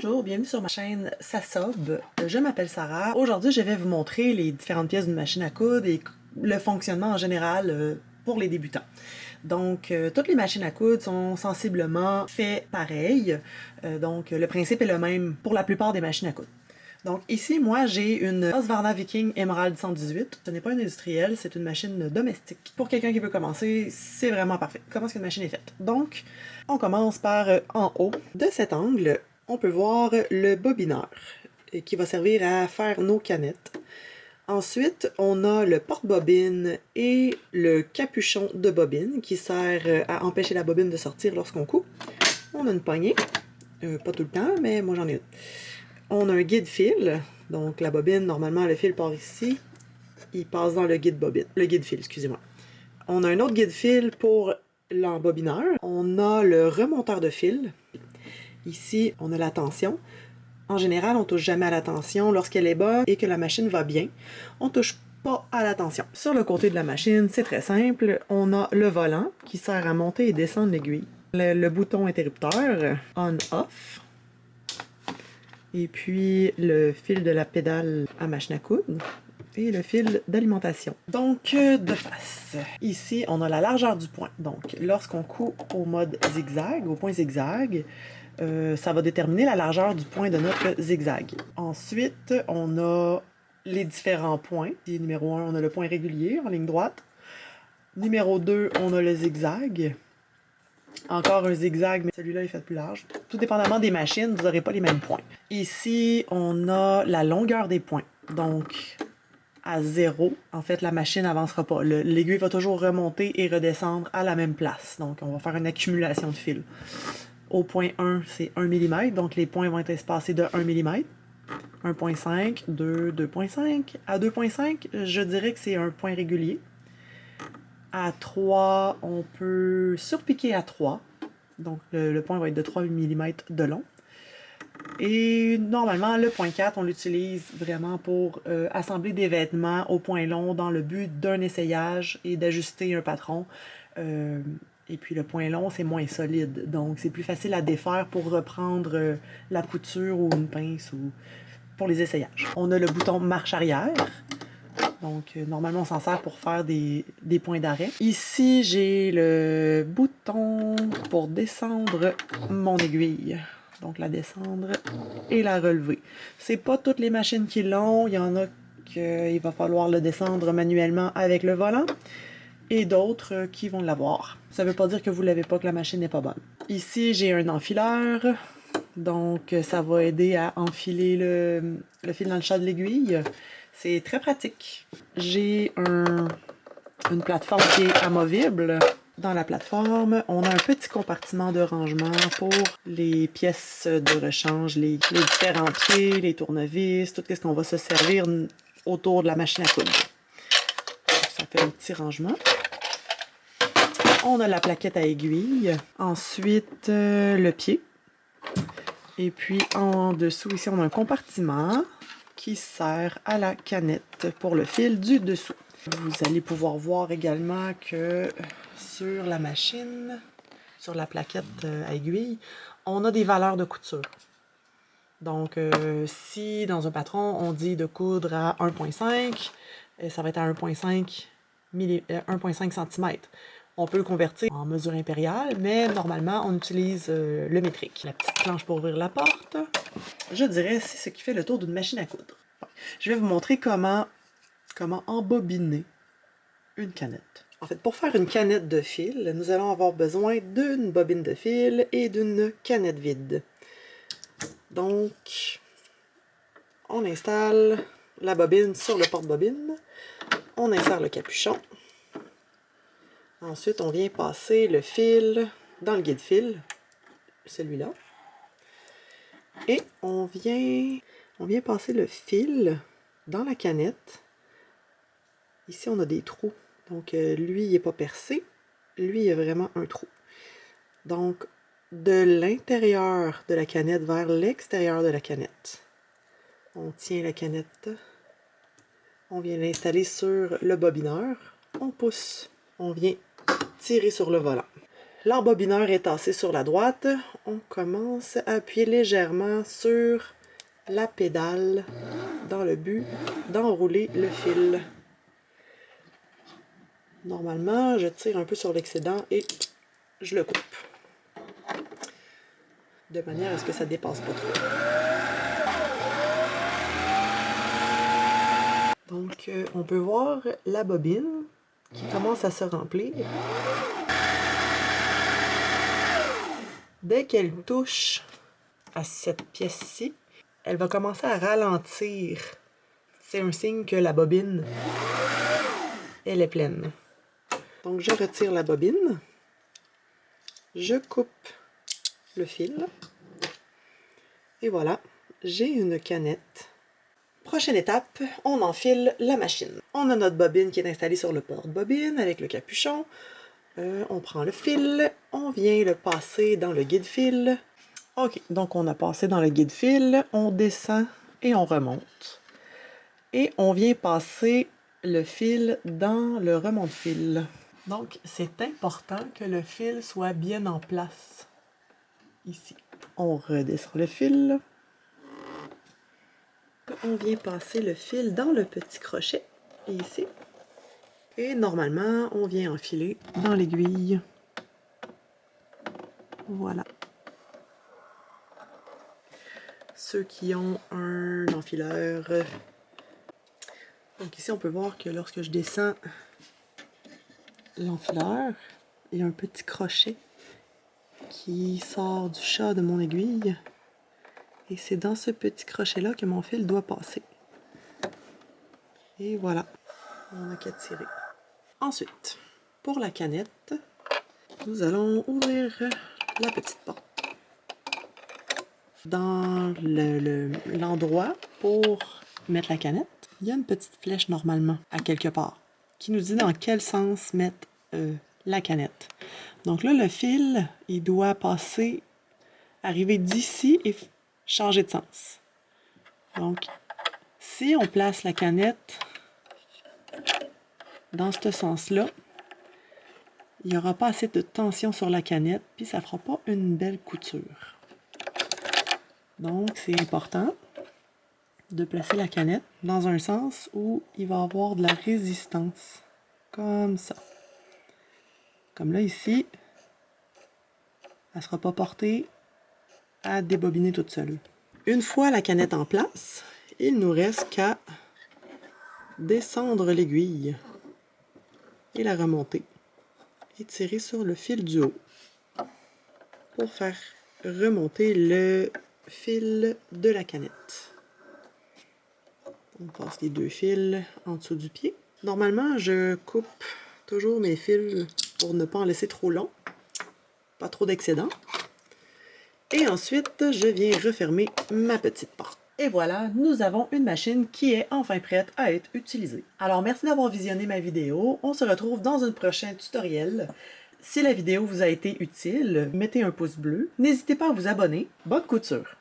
Bonjour, bienvenue sur ma chaîne Sasob. Je m'appelle Sarah. Aujourd'hui, je vais vous montrer les différentes pièces d'une machine à coudre et le fonctionnement en général pour les débutants. Donc, toutes les machines à coudre sont sensiblement faites pareil. Donc, le principe est le même pour la plupart des machines à coudre. Donc ici, moi, j'ai une Husqvarna Viking Emerald 118. Ce n'est pas une industrielle, c'est une machine domestique. Pour quelqu'un qui veut commencer, c'est vraiment parfait. Comment est-ce qu'une machine est faite? Donc, on commence par en haut. De cet angle, on peut voir le bobineur qui va servir à faire nos canettes. Ensuite, on a le porte-bobine et le capuchon de bobine qui sert à empêcher la bobine de sortir lorsqu'on coupe. On a une poignée, pas tout le temps, mais moi j'en ai une. On a un guide-fil, donc la bobine, normalement le fil part ici, il passe dans le guide-bobine, le guide-fil, excusez-moi. On a un autre guide-fil pour l'embobineur. On a le remonteur de fil. Ici, on a la tension. En général, on touche jamais à la tension lorsqu'elle est bonne et que la machine va bien. On touche pas à la tension. Sur le côté de la machine, c'est très simple. On a le volant qui sert à monter et descendre l'aiguille. Le bouton interrupteur, on-off. Et puis le fil de la pédale à machine à coudre et le fil d'alimentation. Donc, de face. Ici, on a la largeur du point. Donc, lorsqu'on coupe au mode zigzag, au point zigzag, ça va déterminer la largeur du point de notre zigzag. Ensuite, on a les différents points. Numéro 1, on a le point régulier en ligne droite. Numéro 2, on a le zigzag. Encore un zigzag, mais celui-là est fait plus large. Tout dépendamment des machines, vous n'aurez pas les mêmes points. Ici, on a la longueur des points. Donc, à 0, en fait, la machine n'avancera pas. L'aiguille va toujours remonter et redescendre à la même place. Donc, on va faire une accumulation de fils. Au point 1, c'est 1 mm. Donc, les points vont être espacés de 1 mm. 1.5, 2, 2.5. À 2.5, je dirais que c'est un point régulier. À 3, on peut surpiquer à 3. Donc, le point va être de 3 mm de long. Et normalement, le point 4, on l'utilise vraiment pour assembler des vêtements au point long dans le but d'un essayage et d'ajuster un patron. Et puis, le point long, c'est moins solide. Donc, c'est plus facile à défaire pour reprendre la couture ou une pince ou pour les essayages. On a le bouton marche arrière. Donc, normalement, on s'en sert pour faire des points d'arrêt. Ici, j'ai le bouton pour descendre mon aiguille. Donc, la descendre et la relever. C'est pas toutes les machines qui l'ont. Il y en a qu'il va falloir le descendre manuellement avec le volant et d'autres qui vont l'avoir. Ça veut pas dire que vous l'avez pas, que la machine n'est pas bonne. Ici, j'ai un enfileur. Donc, ça va aider à enfiler le fil dans le chat de l'aiguille. C'est très pratique. J'ai une plateforme qui est amovible. Dans la plateforme, on a un petit compartiment de rangement pour les pièces de rechange, les différents pieds, les tournevis, tout ce qu'on va se servir autour de la machine à coudre. Ça fait un petit rangement. On a la plaquette à aiguille. Ensuite, le pied. Et puis, en dessous, ici, on a un compartiment qui sert à la canette pour le fil du dessous. Vous allez pouvoir voir également que sur la machine, sur la plaquette à aiguille, on a des valeurs de couture. Donc, si dans un patron, on dit de coudre à 1.5, ça va être à 1.5 cm. On peut le convertir en mesure impériale, mais normalement, on utilise le métrique. La petite planche pour ouvrir la porte, je dirais, c'est ce qui fait le tour d'une machine à coudre. Je vais vous montrer comment embobiner une canette. En fait, pour faire une canette de fil, nous allons avoir besoin d'une bobine de fil et d'une canette vide. Donc, on installe la bobine sur le porte-bobine. On insère le capuchon. Ensuite, on vient passer le fil dans le guide-fil, celui-là. Et on vient passer le fil dans la canette. Ici, on a des trous. Donc, lui, il n'est pas percé. Lui, il y a vraiment un trou. Donc, de l'intérieur de la canette vers l'extérieur de la canette. On tient la canette. On vient l'installer sur le bobineur. On pousse. On vient tirer sur le volant. l'embobineur est tassé sur la droite, on commence à appuyer légèrement sur la pédale dans le but d'enrouler le fil. Normalement, je tire un peu sur l'excédent et je le coupe. De manière à ce que ça ne dépasse pas trop. Donc, on peut voir la bobine qui commence à se remplir. Dès qu'elle touche à cette pièce-ci, elle va commencer à ralentir. C'est un signe que la bobine, elle est pleine. Donc, je retire la bobine. Je coupe le fil. Et voilà, j'ai une canette. Prochaine étape, on enfile la machine. On a notre bobine qui est installée sur le porte-bobine avec le capuchon. On prend le fil, on vient le passer dans le guide-fil. Ok, donc on a passé dans le guide-fil, on descend et on remonte. Et on vient passer le fil dans le remonte-fil. Donc, c'est important que le fil soit bien en place. Ici. On redescend le fil. On vient passer le fil dans le petit crochet, ici. Et normalement, on vient enfiler dans l'aiguille. Voilà. Ceux qui ont un enfileur. Donc ici, on peut voir que lorsque je descends l'enfileur, il y a un petit crochet qui sort du chat de mon aiguille. Et c'est dans ce petit crochet-là que mon fil doit passer. Et voilà, on n'a qu'à tirer. Ensuite, pour la canette, nous allons ouvrir la petite porte. Dans l'endroit pour mettre la canette, il y a une petite flèche normalement, à quelque part, qui nous dit dans quel sens mettre la canette. Donc là, le fil, il doit passer, arriver d'ici et changer de sens. Donc, si on place la canette dans ce sens-là, il n'y aura pas assez de tension sur la canette, puis ça ne fera pas une belle couture. Donc, c'est important de placer la canette dans un sens où il va y avoir de la résistance, comme ça. Comme là, ici, elle ne sera pas portée à débobiner toute seule. Une fois la canette en place, il ne nous reste qu'à descendre l'aiguille et la remonter et tirer sur le fil du haut pour faire remonter le fil de la canette. On passe les deux fils en dessous du pied. Normalement, je coupe toujours mes fils pour ne pas en laisser trop long, pas trop d'excédent. Et ensuite, je viens refermer ma petite porte. Et voilà, nous avons une machine qui est enfin prête à être utilisée. Alors, merci d'avoir visionné ma vidéo. On se retrouve dans un prochain tutoriel. Si la vidéo vous a été utile, mettez un pouce bleu. N'hésitez pas à vous abonner. Bonne couture!